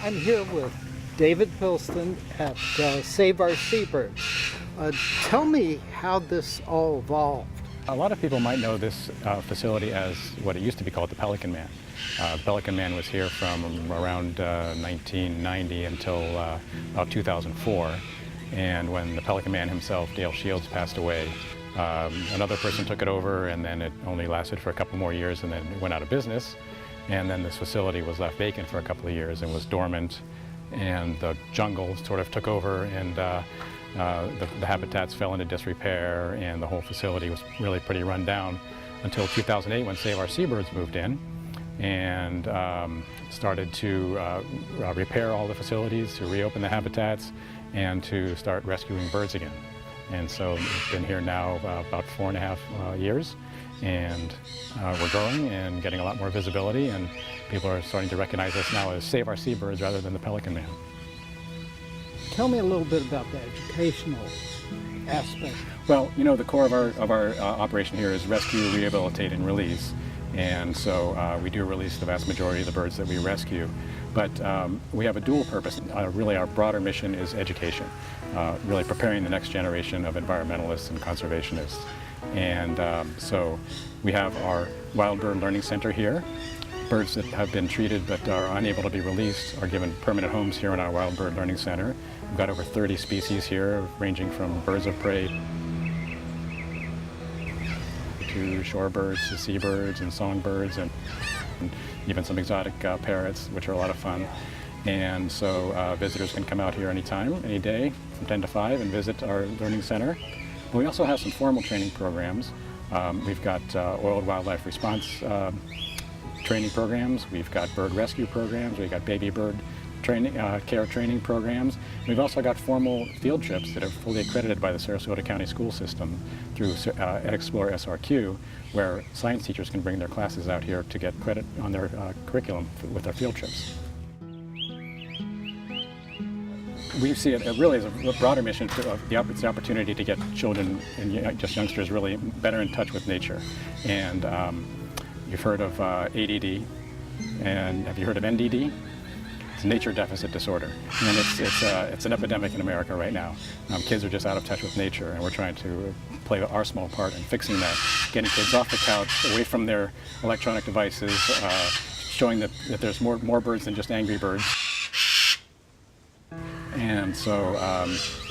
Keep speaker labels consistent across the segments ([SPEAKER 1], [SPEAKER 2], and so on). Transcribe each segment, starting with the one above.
[SPEAKER 1] I'm here with David Pilston at Save Our Seabirds. Tell me how this all evolved.
[SPEAKER 2] A lot of people might know this facility as what it used to be called the Pelican Man. Pelican Man was here from around 1990 until about 2004. And when the Pelican Man himself, Dale Shields, passed away, another person took it over, and then it only lasted for a couple more years, and then it went out of business. And then this facility was left vacant for a couple of years and was dormant, and the jungle sort of took over, and the habitats fell into disrepair, and the whole facility was really pretty run down until 2008 when Save Our Seabirds moved in and started to repair all the facilities, to reopen the habitats, and to start rescuing birds again. And so it's been here now about 4.5 years. And we're growing and getting a lot more visibility, and people are starting to recognize us now as Save Our Seabirds rather than the Pelican Man.
[SPEAKER 1] Tell me a little bit about the educational aspect.
[SPEAKER 2] Well, you know, the core of our operation here is rescue, rehabilitate, and release. And so we do release the vast majority of the birds that we rescue. But we have a dual purpose. Really, our broader mission is education, really preparing the next generation of environmentalists and conservationists. And so we have our Wild Bird Learning Center here. Birds that have been treated but are unable to be released are given permanent homes here in our Wild Bird Learning Center. We've got over 30 species here, ranging from birds of prey to shorebirds to seabirds and songbirds, and even some exotic parrots, which are a lot of fun. And so visitors can come out here anytime, any day, from 10 to 5 and visit our learning center. But we also have some formal training programs. We've got oiled wildlife response training programs. We've got bird rescue programs. We've got baby bird training, care training programs. We've also got formal field trips that are fully accredited by the Sarasota County school system through Explore SRQ, where science teachers can bring their classes out here to get credit on their curriculum with their field trips. We see it really as a broader mission. It's the opportunity to get children and just youngsters really better in touch with nature. And you've heard of ADD, and have you heard of NDD? It's nature deficit disorder, and it's an epidemic in America right now. Kids are just out of touch with nature, and we're trying to play our small part in fixing that, getting kids off the couch, away from their electronic devices, showing that there's more birds than just angry birds. And so,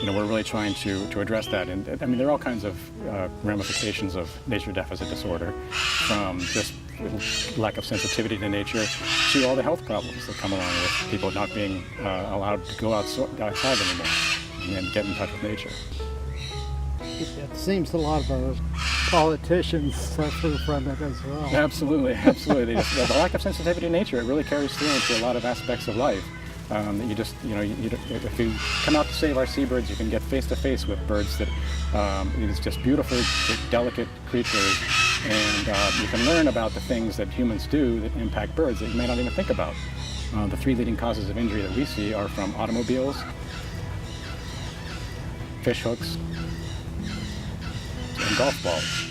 [SPEAKER 2] we're really trying to address that. And I mean, there are all kinds of ramifications of nature deficit disorder, from just lack of sensitivity to nature to all the health problems that come along with people not being allowed to go outside anymore and get in touch with nature.
[SPEAKER 1] It seems a lot of our politicians suffer from it as well.
[SPEAKER 2] Absolutely, absolutely. The lack of sensitivity to nature, it really carries through into a lot of aspects of life. That you just, if you come out to Save Our Seabirds, you can get face to face with birds that, these just beautiful, delicate creatures, and you can learn about the things that humans do that impact birds that you may not even think about. The 3 leading causes of injury that we see are from automobiles, fish hooks, and golf balls.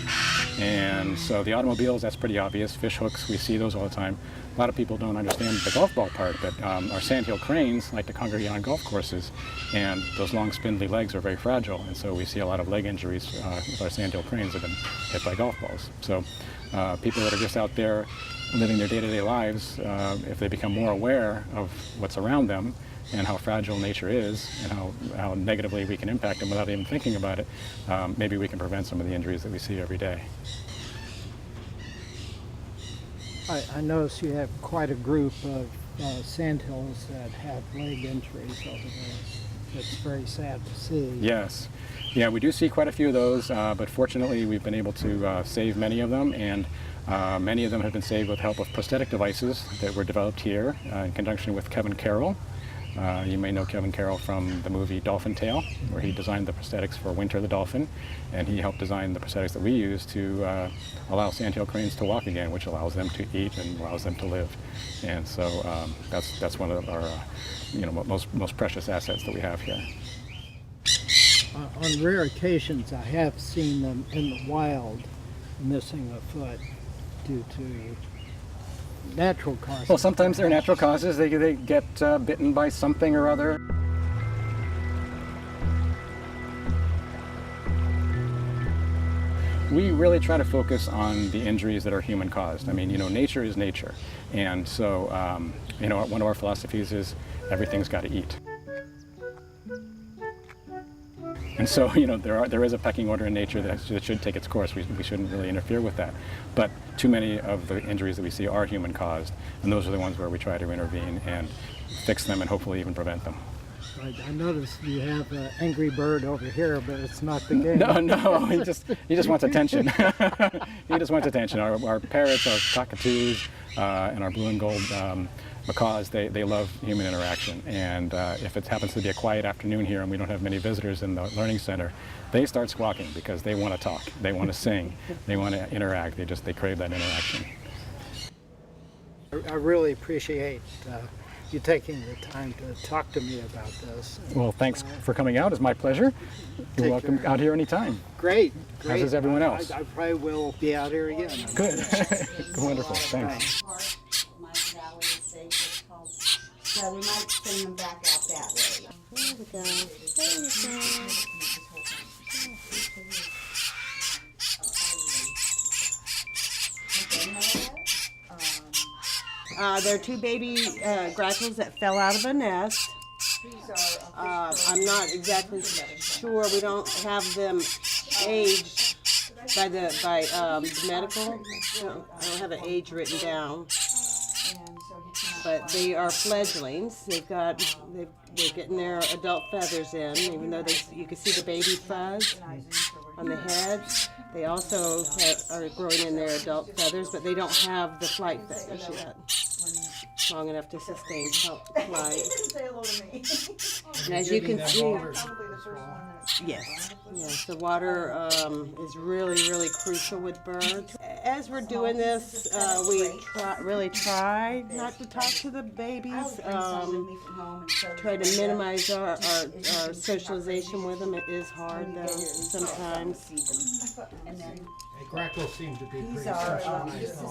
[SPEAKER 2] And so the automobiles, that's pretty obvious. Fish hooks, we see those all the time. A lot of people don't understand the golf ball part, but our sandhill cranes like to congregate on golf courses, and those long spindly legs are very fragile, and so we see a lot of leg injuries with our sandhill cranes that have been hit by golf balls. So people that are just out there living their day-to-day lives, if they become more aware of what's around them and how fragile nature is and how negatively we can impact them without even thinking about it, maybe we can prevent some of the injuries that we see every day.
[SPEAKER 1] I notice you have quite a group of sandhills that have leg injuries over there. It's very sad to see.
[SPEAKER 2] Yes. Yeah, we do see quite a few of those, but fortunately we've been able to save many of them, and many of them have been saved with the help of prosthetic devices that were developed here in conjunction with Kevin Carroll. You may know Kevin Carroll from the movie Dolphin Tale, where he designed the prosthetics for Winter the dolphin, and he helped design the prosthetics that we use to allow sandhill cranes to walk again, which allows them to eat and allows them to live. And so that's one of our most precious assets that we have here.
[SPEAKER 1] On rare occasions, I have seen them in the wild missing a foot due to natural causes.
[SPEAKER 2] Well, sometimes they're natural causes. They get bitten by something or other. We really try to focus on the injuries that are human caused. I mean, nature is nature. And so, one of our philosophies is everything's got to eat. And so, there is a pecking order in nature that should take its course. We shouldn't really interfere with that. But too many of the injuries that we see are human caused, and those are the ones where we try to intervene and fix them and hopefully even prevent them.
[SPEAKER 1] I noticed you have an angry bird over here, but it's not the game.
[SPEAKER 2] No, he just wants attention. He just wants attention. Our parrots, our cockatoos, and our blue and gold macaws, they love human interaction. And if it happens to be a quiet afternoon here and we don't have many visitors in the learning center, they start squawking because they want to talk, they want to sing, they want to interact. They crave that interaction.
[SPEAKER 1] I really appreciate you taking the time to talk to me about this.
[SPEAKER 2] Well, thanks for coming out. It's my pleasure. You're welcome out here anytime.
[SPEAKER 1] Great.
[SPEAKER 2] As is everyone else.
[SPEAKER 1] I probably will be out here again.
[SPEAKER 2] Good. Wonderful. Thanks.
[SPEAKER 3] So we might send them back out that way. There we go. There we go. They're two baby grackles that fell out of a nest. I'm not exactly sure. We don't have them aged by medical. I don't have an age written down. But they are fledglings. They're getting their adult feathers in, even though you can see the baby fuzz on the head. They also are growing in their adult feathers, but they don't have the flight feathers yet, long enough to sustain flight. And as you can see, yes, the water is really, really crucial with birds. As we're doing this, we really try not to talk to the babies. Try to minimize our socialization with them. It is hard though sometimes.
[SPEAKER 1] Grackles seem to be pretty socialized.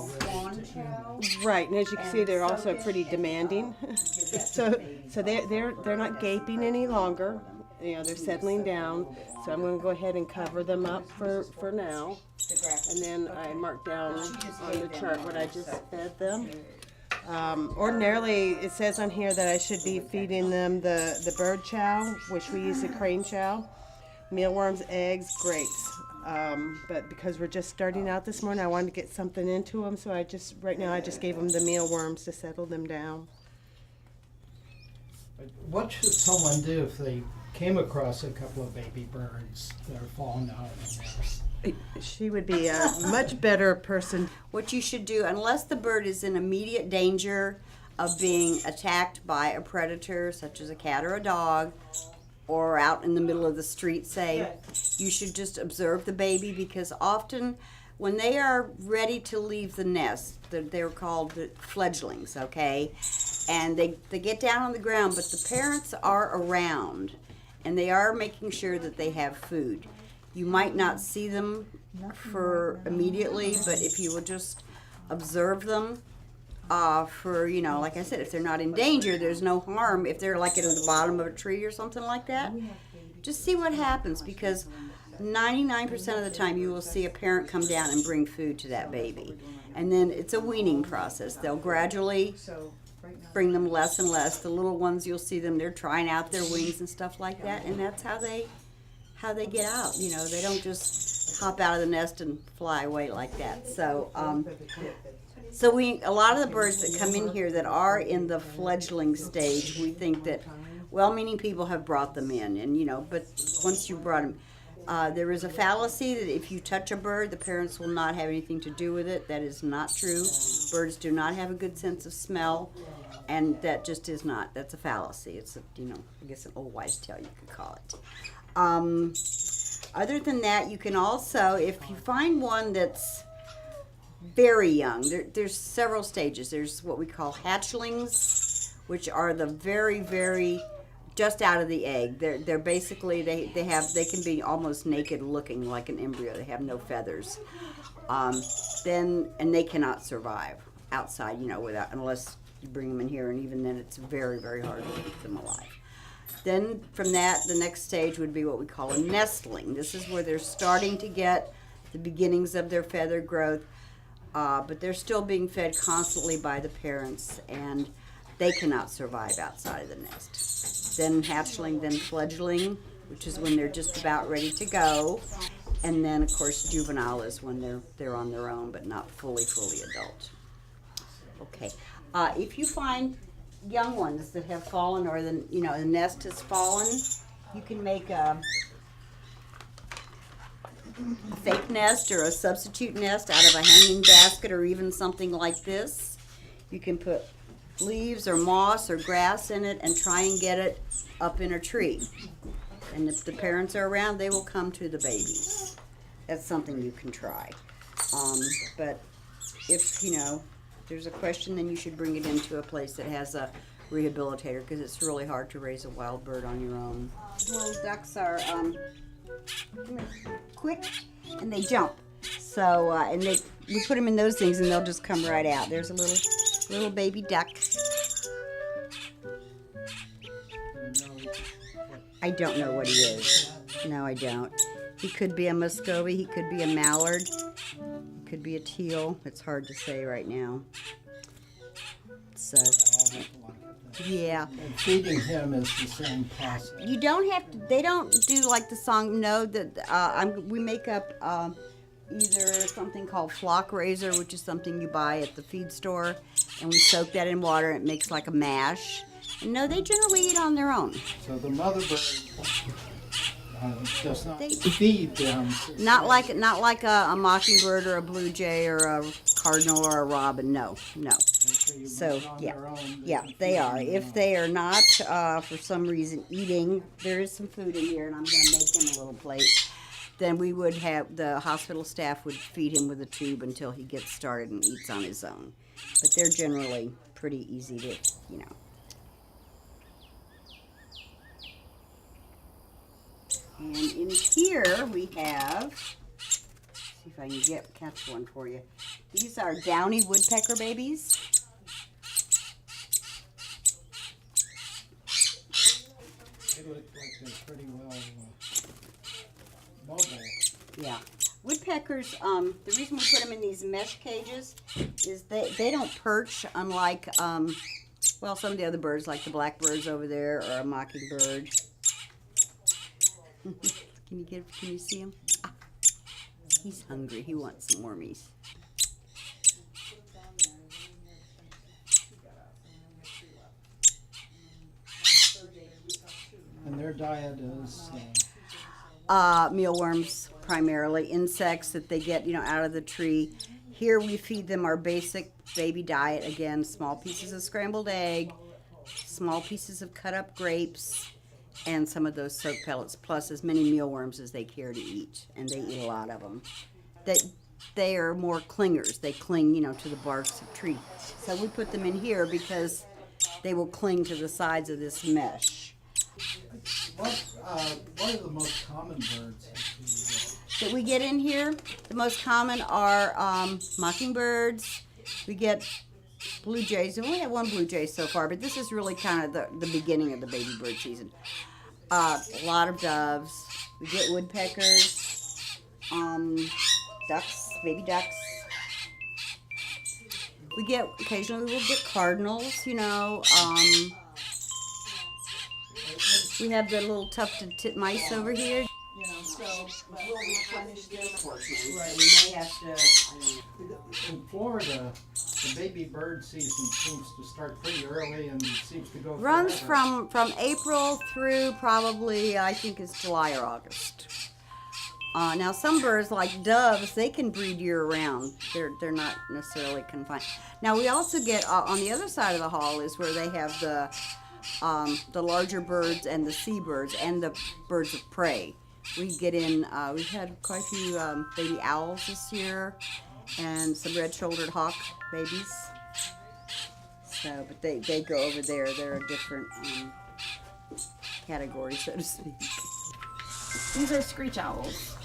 [SPEAKER 3] Right, and as you can see, they're also pretty demanding. so they're not gaping any longer. They're settling down. So I'm going to go ahead and cover them up for now. And then I marked down on the chart what I just fed them. Ordinarily, it says on here that I should be feeding them the bird chow, which we use the crane chow, mealworms, eggs, grapes. But because we're just starting out this morning, I wanted to get something into them, so right now I just gave them the mealworms to settle them down.
[SPEAKER 1] What should someone do if they came across a couple of baby birds that are falling out of the nest?
[SPEAKER 3] She would be a much better person.
[SPEAKER 4] What you should do, unless the bird is in immediate danger of being attacked by a predator, such as a cat or a dog, or out in the middle of the street, say, you should just observe the baby, because often when they are ready to leave the nest, they're called the fledglings, okay? And they get down on the ground, but the parents are around, and they are making sure that they have food. You might not see them for immediately, but if you would just observe them for, like I said, if they're not in danger, there's no harm. If they're like at the bottom of a tree or something like that, just see what happens, because 99% of the time you will see a parent come down and bring food to that baby. And then it's a weaning process. They'll gradually bring them less and less. The little ones, you'll see them, they're trying out their wings and stuff like that, and that's how they get out. They don't just hop out of the nest and fly away like that. So a lot of the birds that come in here that are in the fledgling stage, we think that well-meaning people have brought them in, and but once you brought them, there is a fallacy that if you touch a bird, the parents will not have anything to do with it. That is not true. Birds do not have a good sense of smell, and that just is not. That's a fallacy. It's I guess an old wives' tale, you could call it. Other than that, you can also, if you find one that's very young, there's several stages. There's what we call hatchlings, which are the very, very just out of the egg. They're basically they can be almost naked looking like an embryo. They have no feathers. And they cannot survive outside, you know, without, unless you bring them in here, and even then it's very, very hard to keep them alive. Then from that, the next stage would be what we call a nestling. This is where they're starting to get the beginnings of their feather growth, but they're still being fed constantly by the parents, and they cannot survive outside of the nest. Then hatchling, then fledgling, which is when they're just about ready to go. And then, of course, juvenile is when they're on their own, but not fully adult. Okay. If you find young ones that have fallen, or the nest has fallen, you can make a fake nest or a substitute nest out of a hanging basket, or even something like this. You can put leaves or moss or grass in it and try and get it up in a tree. And if the parents are around, they will come to the babies. That's something you can try. But if, there's a question, then you should bring it into a place that has a rehabilitator, because it's really hard to raise a wild bird on your own. Little ducks are quick, and they jump. So, and we put them in those things, and they'll just come right out. There's a little baby duck. I don't know what he is. No, I don't. He could be a Muscovy. He could be a mallard. He could be a teal. It's hard to say right now. So, yeah.
[SPEAKER 1] And feeding him is the same process.
[SPEAKER 4] You don't have to. They don't do like the song. No, that we make up either something called flock raiser, which is something you buy at the feed store, and we soak that in water. And it makes like a mash. And no, they generally eat on their own.
[SPEAKER 1] So the mother bird does not feed them.
[SPEAKER 4] Not like a mockingbird or a blue jay or a cardinal or a robin. No. So yeah, they are. If they are not for some reason eating, there is some food in here, and I'm going to make him a little plate. Then we would have the hospital staff would feed him with a tube until he gets started and eats on his own. But they're generally pretty easy to, And in here we have, see if I can catch one for you. These are downy woodpecker babies.
[SPEAKER 1] They look like they're pretty well mobile.
[SPEAKER 4] Yeah. Woodpeckers, the reason we put them in these mesh cages is they don't perch, unlike, some of the other birds, like the blackbirds over there, or a mockingbird. Can you see him? Ah, he's hungry. He wants some wormies.
[SPEAKER 1] And their diet is
[SPEAKER 4] Mealworms, primarily insects that they get, out of the tree. Here we feed them our basic baby diet. Again, small pieces of scrambled egg, small pieces of cut up grapes, and some of those soaked pellets, plus as many mealworms as they care to eat, and they eat a lot of them. They are more clingers. They cling, to the barks of trees. So we put them in here because they will cling to the sides of this mesh.
[SPEAKER 1] what are the most common birds
[SPEAKER 4] That we get in here? The most common are mockingbirds. We get blue jays. We only have one blue jay so far, but this is really kind of the beginning of the baby bird season. A lot of doves. We get woodpeckers, ducks, baby ducks. Occasionally we'll get cardinals, We have the little tufted titmice over here.
[SPEAKER 3] So we'll replenish this.
[SPEAKER 4] Right, we may have to,
[SPEAKER 1] in Florida? The baby bird season seems to start pretty early and seems to go
[SPEAKER 4] runs
[SPEAKER 1] forever.
[SPEAKER 4] from April through probably, I think it's July or August. Now some birds like doves, they can breed year round. They're not necessarily confined. Now we also get on the other side of the hall is where they have the larger birds and the seabirds and the birds of prey. We get in. We've had quite a few baby owls this year, and some red-shouldered hawk babies. So, but they go over there. They're a different category, so to speak.
[SPEAKER 5] These are screech owls.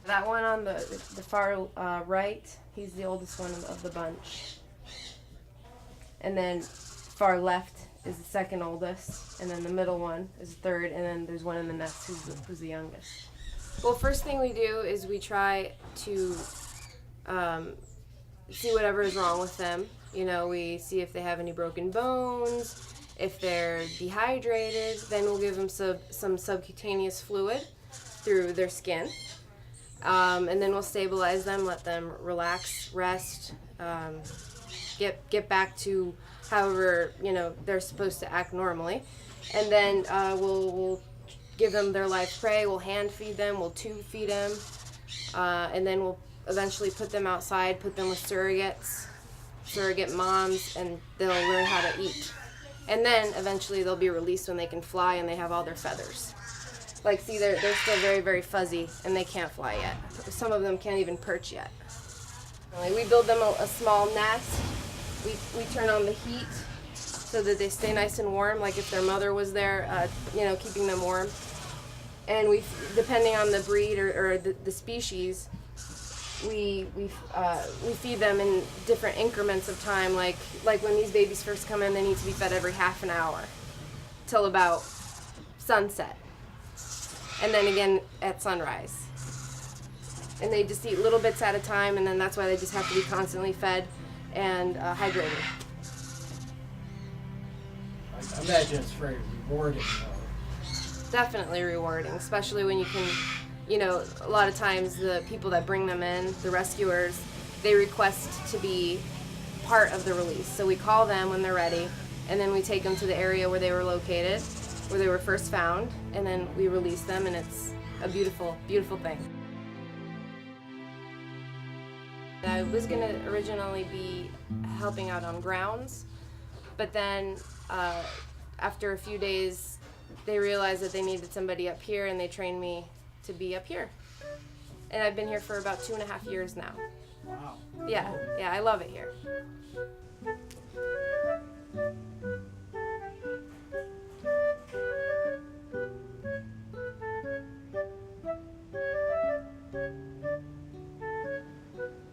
[SPEAKER 6] That one on the far right, he's the oldest one of the bunch. And then far left is the second oldest, and then the middle one is the third, and then there's one in the nest who's the youngest. Well, first thing we do is we try to see whatever is wrong with them. You know, we see if they have any broken bones, if they're dehydrated, then we'll give them some subcutaneous fluid through their skin. And then we'll stabilize them, let them relax, rest, get back to however, you know, they're supposed to act normally. And then we'll give them their live prey, we'll hand feed them, we'll tube feed them, and then we'll eventually put them outside, put them with surrogate moms, and they'll learn how to eat. And then eventually they'll be released when they can fly and they have all their feathers. Like, see, they're still very, very fuzzy and they can't fly yet. Some of them can't even perch yet. Like, we build them a small nest. We turn on the heat so that they stay nice and warm, like if their mother was there, you know, keeping them warm. And we, depending on the breed or the species, we feed them in different increments of time. Like when these babies first come in, they need to be fed every half an hour till about sunset, and then again at sunrise. And they just eat little bits at a time, and then that's why they just have to be constantly fed and hydrated.
[SPEAKER 1] I imagine it's very rewarding, though.
[SPEAKER 6] Definitely rewarding, especially when you can, you know, a lot of times the people that bring them in, the rescuers, they request to be part of the release. So we call them when they're ready, and then we take them to the area where they were located, where they were first found, and then we release them, and it's a beautiful, beautiful thing. I was going to originally be helping out on grounds, but then after a few days, they realized that they needed somebody up here, and they trained me to be up here. And I've been here for about 2.5 years now.
[SPEAKER 1] Wow.
[SPEAKER 6] Yeah, I love it here.